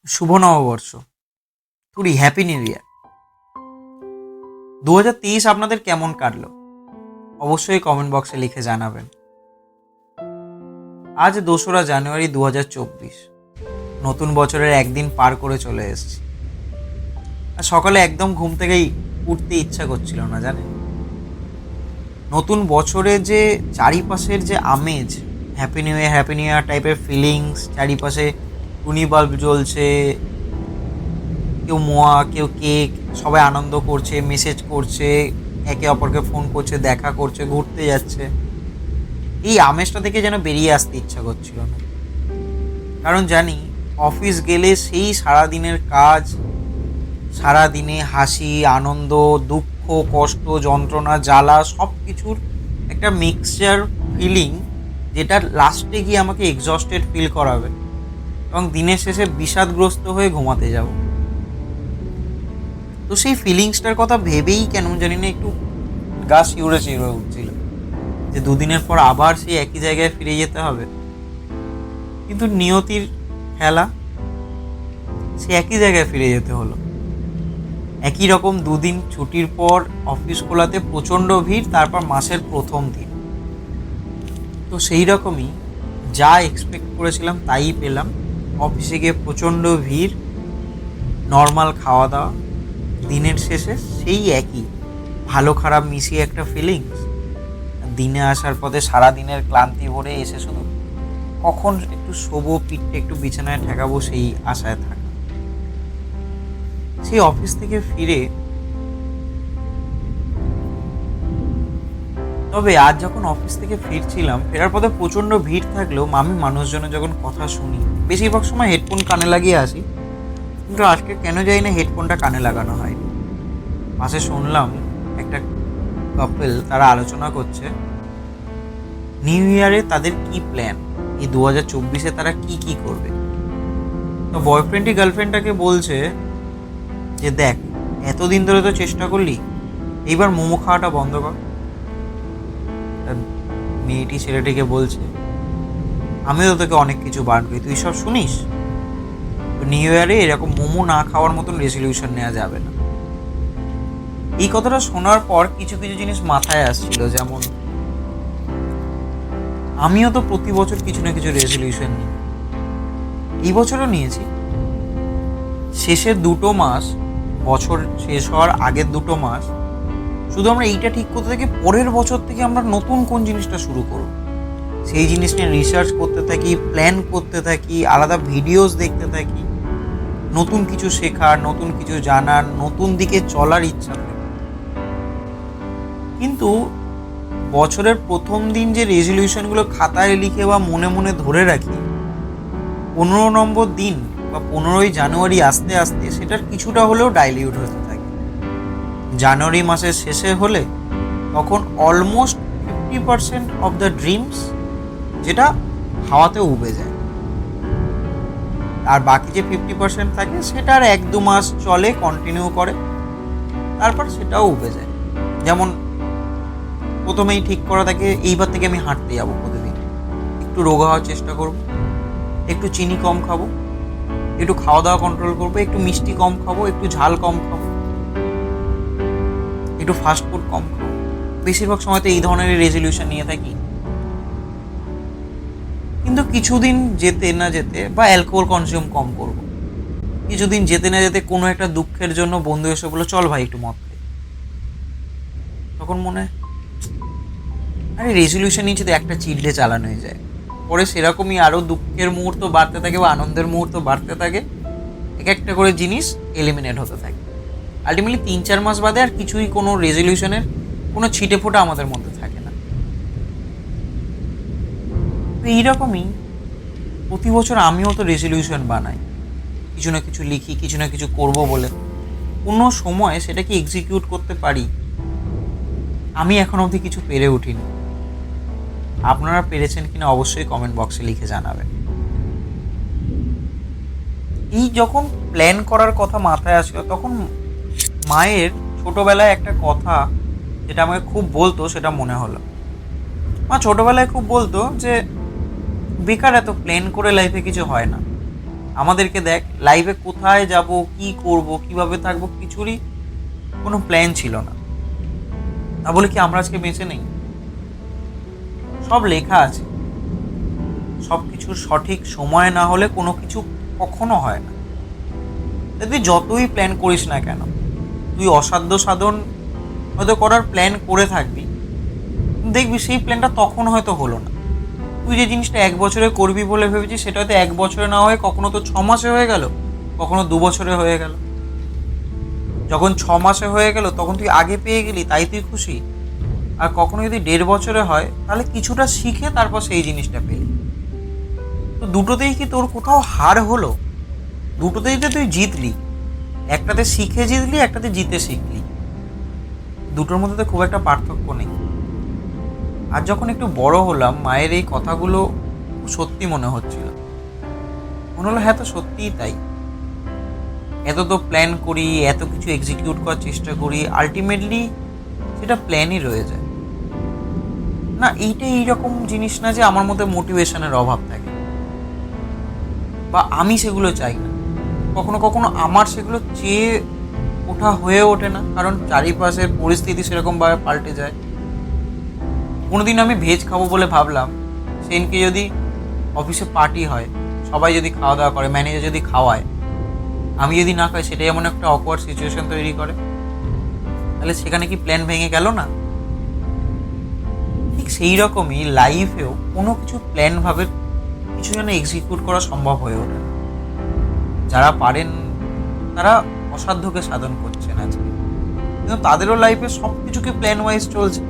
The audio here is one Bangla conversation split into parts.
শুভ নববর্ষ। থুড়ি হ্যাপি নিউ ইয়ার। 2023 আপনাদের কেমন কাটলো অবশ্যই কমেন্ট বক্সে লিখে জানাবেন। আজ 2রা জানুয়ারি 2024। নতুন বছরের একদিন পার করে চলে এসেছি। আর সকালে একদম ঘুম থেকেই উঠতে ইচ্ছা করছিল না, জানেন। নতুন বছরে যে চারিপাশের যে আমেজ, হ্যাপি নিউ ইয়ার টাইপের ফিলিংস, চারিপাশে টুনি বাল্ব জ্বলছে, কেউ মোয়া, কেউ কেক, সবাই আনন্দ করছে, মেসেজ করছে, একে অপরকে ফোন করছে, দেখা করছে, ঘুরতে যাচ্ছে। এই আমেজটা থেকে যেন বেরিয়ে আসতে ইচ্ছা করছিল না। কারণ জানি অফিস গেলে সেই সারাদিনের কাজ, সারাদিনে হাসি, আনন্দ, দুঃখ, কষ্ট, যন্ত্রণা, জ্বালা সব কিছুর একটা মিক্সচার ফিলিং, যেটা লাস্টে গিয়ে আমাকে এক্সস্টেড ফিল করাবে এবং দিনের শেষে বিষাদগ্রস্ত হয়ে ঘুমাতে যাব। তো সেই ফিলিংসটার কথা ভেবেই কেন জানি না একটু গা শিউরে শিউরে উঠছিল যে দুদিনের পর আবার সেই একই জায়গায় ফিরে যেতে হবে। কিন্তু নিয়তির খেলা, সে একই জায়গায় ফিরে যেতে হলো। একই রকম দুদিন ছুটির পর অফিস খোলাতে প্রচণ্ড ভিড়, তারপর মাসের প্রথম দিন। তো সেই রকমই যা এক্সপেক্ট করেছিলাম তাই পেলাম। অফিসে গিয়ে প্রচণ্ড ভিড়, নর্মাল খাওয়া দাওয়া, দিনের শেষে সেই একই ভালো খারাপ মিশিয়ে একটা ফিলিংস। দিনে আসার পথে সারাদিনের ক্লান্তি ভরে এসে শুধু কখন একটু শোবো, পিঠটা একটু বিছানায় ঠেকাবো সেই আশায় থাকা। সেই অফিস থেকে ফিরে তবে আজ যখন অফিস থেকে ফিরছিলাম, ফেরার পথে প্রচণ্ড ভিড় থাকলেও আমি মানুষজনের যখন কথা শুনি, বেশিরভাগ সময় হেডফোন কানে লাগিয়ে আসি, কিন্তু আজকে কেন জানি না হেডফোনটা কানে লাগানো হয়নি। পাশে শুনলাম একটা কাপল, তারা আলোচনা করছে নিউ ইয়ারে তাদের কি প্ল্যান, এই 2024-এ তারা কি কি করবে। তো বয়ফ্রেন্ডই গার্লফ্রেন্ডটাকে বলছে যে দেখ, এতদিন ধরে তো চেষ্টা করলি, এইবার মোমো খাওয়াটা বন্ধ কর। মেয়েটি ছেলেটিকে বলছে আমিও তো তোকে অনেক কিছু বারণ করি, তুই সব শুনিস। তো নিউ ইয়ারে এরকম মোমো না খাওয়ার মতন রেজলিউশন নেওয়া যাবে না। এই কথাটা শোনার পর কিছু কিছু জিনিস মাথায় আসছিল, যেমন আমিও তো প্রতি বছর কিছু না কিছু রেজলিউশন নিই, এই বছরও নিয়েছি। শেষের 2 মাস, বছর শেষ হওয়ার আগের 2 মাস শুধু আমরা এইটা ঠিক করতে থাকি পরের বছর থেকে আমরা নতুন কোন জিনিসটা শুরু করব, সেই জিনিস নিয়ে রিসার্চ করতে থাকি, প্ল্যান করতে থাকি, আলাদা ভিডিওস দেখতে থাকি, নতুন কিছু শেখার, নতুন কিছু জানার, নতুন দিকে চলার ইচ্ছা থাকে। কিন্তু বছরের প্রথম দিন যে রেজলিউশনগুলো খাতায় লিখে বা মনে মনে ধরে রাখি, 15 নম্বর দিন বা 15ই জানুয়ারি আসতে আসতে সেটার কিছুটা হলেও ডাইলিউট হতে থাকে। জানুয়ারি মাসের শেষে হলে তখন অলমোস্ট 50% অফ দ্য ড্রিমস যেটা হাওয়াতে উবে যায়, আর বাকি যে 50% থাকে সেটা আর 1-2 মাস চলে, কন্টিনিউ করে, তারপর সেটাও উবে যায়। যেমন প্রথমেই ঠিক করা থাকে এইবার থেকে আমি হাঁটতে যাবো প্রতিদিন, একটু রোগা হওয়ার চেষ্টা করব, একটু চিনি কম খাবো, একটু খাওয়া দাওয়া কন্ট্রোল করবো, একটু মিষ্টি কম খাবো, একটু ঝাল কম খাবো, একটু ফাস্ট ফুড কম খাবো। বেশিরভাগ সময় তো এই ধরনের রেজলিউশন নিয়ে থাকি। কিন্তু কিছুদিন যেতে না যেতে, বা অ্যালকোহল কনজিউম কম করব, কিছুদিন যেতে না যেতে কোনো একটা দুঃখের জন্য বন্ধু এসে বললো চল ভাই একটু মদ খাই। তখন মনে হয় আরে রেজলিউশন নিয়ে যদি একটা চিল্ডে চালানো হয়ে যায়, পরে সেরকমই আরও দুঃখের মুহূর্ত বাড়তে থাকে বা আনন্দের মুহূর্ত বাড়তে থাকে, এক একটা করে জিনিস এলিমিনেট হতে থাকে। আলটিমেটলি 3-4 মাস বাদে আর কিছুই কোনো রেজলিউশনের কোনো ছিটে ফোঁটা আমাদের মধ্যে থাকে না। তো এইরকমই প্রতি বছর আমিও তো রেজলিউশন বানাই, কিছু না কিছু লিখি, কিছু না কিছু করব বলে। কোনো সময় সেটাকে এক্সিকিউট করতে পারি, আমি এখন অবধি কিছু পেরে উঠিনি। আপনারা পেরেছেন কিনা অবশ্যই কমেন্ট বক্সে লিখে জানাবেন। এই যখন প্ল্যান করার কথা মাথায় আসলো, তখন মায়ের ছোটোবেলায় একটা কথা যেটা আমাকে খুব বলতো সেটা মনে হলো। মা ছোটোবেলায় খুব বলতো যে বেকার এত প্ল্যান করে লাইফে কিছু হয় না, আমাদেরকে দেখ, লাইফে কোথায় যাব, কি করব, কিভাবে থাকবো, কিছুরই কোনো প্ল্যান ছিল না। তা বলে কি আমরা আজকে বেঁচে নেই? সব লেখা আছে। সব কিছুর সঠিক সময় না হলে কোনো কিছু কখনো হয় না। তুই যতই প্ল্যান করিস না কেন, তুই অসাধ্য সাধন হয়তো করার প্ল্যান করে থাকবি, দেখবি সেই প্ল্যানটা তখন হয়তো হলো না। তুই যে জিনিসটা 1 বছরে করবি বলে ভেবেছিস, সেটা হয়তো 1 বছরে না হয়ে কখনো তো 6 মাসে হয়ে গেল, কখনো 2 বছরে হয়ে গেল। যখন 6 মাসে হয়ে গেল তখন তুই আগে পেয়ে গেলি, তাই তুই খুশি। আর কখনো যদি 1.5 বছরে হয়, তাহলে কিছুটা শিখে তারপর সেই জিনিসটা পেলি। তো দুটোতেই কি তোর কোথাও হার হলো? দুটোতেই তো তুই জিতলি। একটাতে শিখে জিতলি, একটাতে জিতে শিখলি। দুটোর মধ্যে তো খুব একটা পার্থক্য নেই। আর যখন একটু বড় হলাম, মায়ের এই কথাগুলো সত্যি মনে হচ্ছিল। মনে হলো হ্যাঁ, তো সত্যিই তাই। এত তো প্ল্যান করি, এত কিছু এক্সিকিউট করার চেষ্টা করি, আলটিমেটলি সেটা প্ল্যানই রয়ে যায়। না, এইটা এইরকম জিনিস না যে আমার মধ্যে মোটিভেশনের অভাব থাকে বা আমি সেগুলো চাই না। কখনো কখনো আমার সেগুলো চেয়ে ওঠা হয়ে ওঠে না, কারণ চারিপাশের পরিস্থিতি সেরকমভাবে পাল্টে যায়। কোনোদিন আমি ভেজ খাবো বলে ভাবলাম, সেদিনকে যদি অফিসে পার্টি হয়, সবাই যদি খাওয়া দাওয়া করে, ম্যানেজার যদি খাওয়ায়, আমি যদি না খাই, সেটাই এমন একটা অকওয়ার্ড সিচুয়েশন তৈরি করে। তাহলে সেখানে কি প্ল্যান ভেঙে গেল না? ঠিক সেই রকমই লাইফেও কোনো কিছু প্ল্যানভাবে কিছু যেন এক্সিকিউট করা সম্ভব হয়ে ওঠে না। যারা পারেন তারা অসাধ্যকে সাধন করছেন আজকে, কিন্তু তাদেরও লাইফে সব কিছুকে প্ল্যান ওয়াইজ চলছে।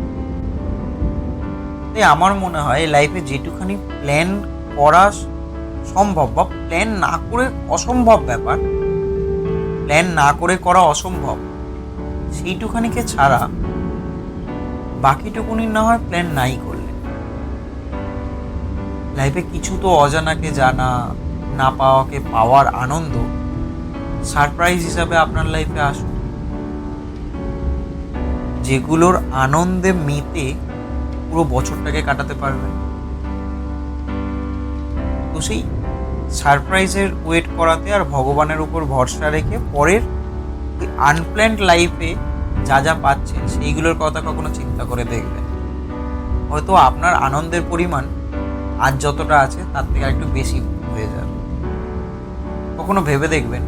তাই আমার মনে হয় লাইফে যেটুখানি প্ল্যান করা সম্ভব বা প্ল্যান না করে অসম্ভব ব্যাপার, প্ল্যান না করে করা অসম্ভব, সেইটুখানিকে ছাড়া বাকিটুকুনি না হয় প্ল্যান নাই করলে। লাইফে কিছু তো অজানাকে জানা, না পাওয়াকে পাওয়ার আনন্দ সারপ্রাইজ হিসাবে আপনার লাইফে আসুন, যেগুলোর আনন্দে মেতে পুরো বছরটাকে কাটাতে পারবেন। তো সেই সারপ্রাইজের ওয়েট করাতে আর ভগবানের উপর ভরসা রেখে পরের ওই আনপ্ল্যান্ড লাইফে যা যা পাচ্ছেন সেইগুলোর কথা কখনো চিন্তা করে দেখবেন। হয়তো আপনার আনন্দের পরিমাণ আজ যতটা আছে তার থেকে একটু বেশি হয়ে যাবে। কখনো ভেবে দেখবেন,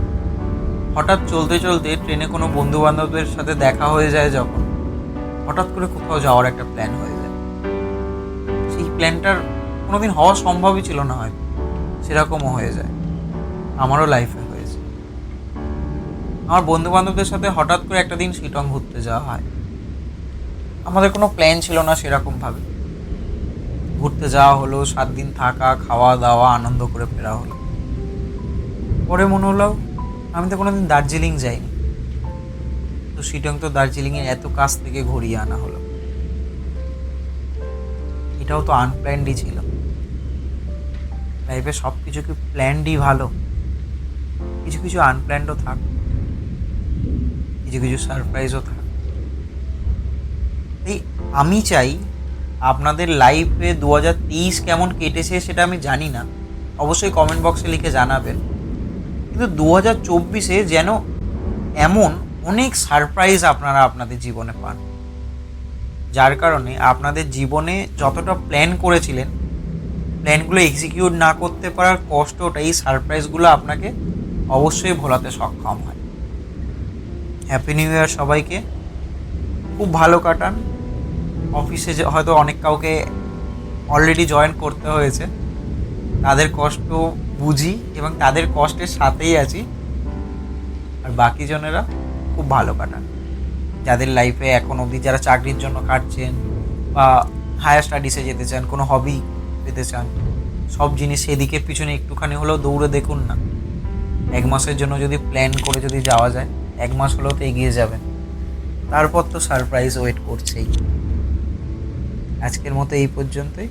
হঠাৎ চলতে চলতে ট্রেনে কোনো বন্ধু বান্ধবদের সাথে দেখা হয়ে যায়, যখন হঠাৎ করে কোথাও যাওয়ার একটা প্ল্যান হয়ে যায়, সেই প্ল্যানটার কোনোদিন হওয়া সম্ভবই ছিল না, হয়তো সেরকমও হয়ে যায়। আমারও লাইফে হয়েছে। আমার বন্ধু বান্ধবদের সাথে হঠাৎ করে একটা দিন শিলং ঘুরতে যাওয়া হয়। আমাদের কোনো প্ল্যান ছিল না সেরকমভাবে, ঘুরতে যাওয়া হলো, 7 দিন থাকা, খাওয়া দাওয়া, আনন্দ করে ফেরা হলো। পরে মনে হলো আমি তো কোনোদিন দার্জিলিং যাইনি, তো শিলং তো দার্জিলিংয়ের এত কাছ থেকে ঘুরিয়ে আনা হলো। এটাও তো আনপ্ল্যান্ডই ছিল। লাইফে সব কিছু কি প্ল্যান্ডই ভালো? কিছু কিছু আনপ্ল্যান্ডও থাক, কিছু কিছু সারপ্রাইজও থাক। এই আমি চাই আপনাদের লাইফে 2023 কেমন কেটেছে সেটা আমি জানি না, অবশ্যই কমেন্ট বক্সে লিখে জানাবেন। কিন্তু 2024-এ যেন এমন অনেক সারপ্রাইজ আপনারা আপনাদের জীবনে পান, যার কারণে আপনাদের জীবনে যতটা প্ল্যান করেছিলেন, প্ল্যানগুলো এক্সিকিউট না করতে পারার কষ্টটা এই সারপ্রাইজগুলো আপনাকে অবশ্যই ভোলাতে সক্ষম হয়। হ্যাপি নিউ ইয়ার সবাইকে। খুব ভালো কাটান। অফিসে হয়তো অনেক কাউকে অলরেডি জয়েন করতে হয়েছে, তাদের কষ্ট বুঝি এবং তাদের কষ্টের সাথেই আছি। আর বাকি জনেরা খুব ভালো কাটান, যাদের লাইফে এখন অবধি যারা চাকরির জন্য কাটছেন বা হায়ার স্টাডিসে যেতে চান, কোনো হবি পেতে চান, সব জিনিস সেদিকে পিছনে একটুখানি হলেও দৌড়ে দেখুন না। 1 মাসের জন্য যদি প্ল্যান করে যদি যাওয়া যায়, 1 মাস হলেও তো এগিয়ে যাবেন, তারপর তো সারপ্রাইজ ওয়েট করছেই। আজকের মতো এই পর্যন্তই।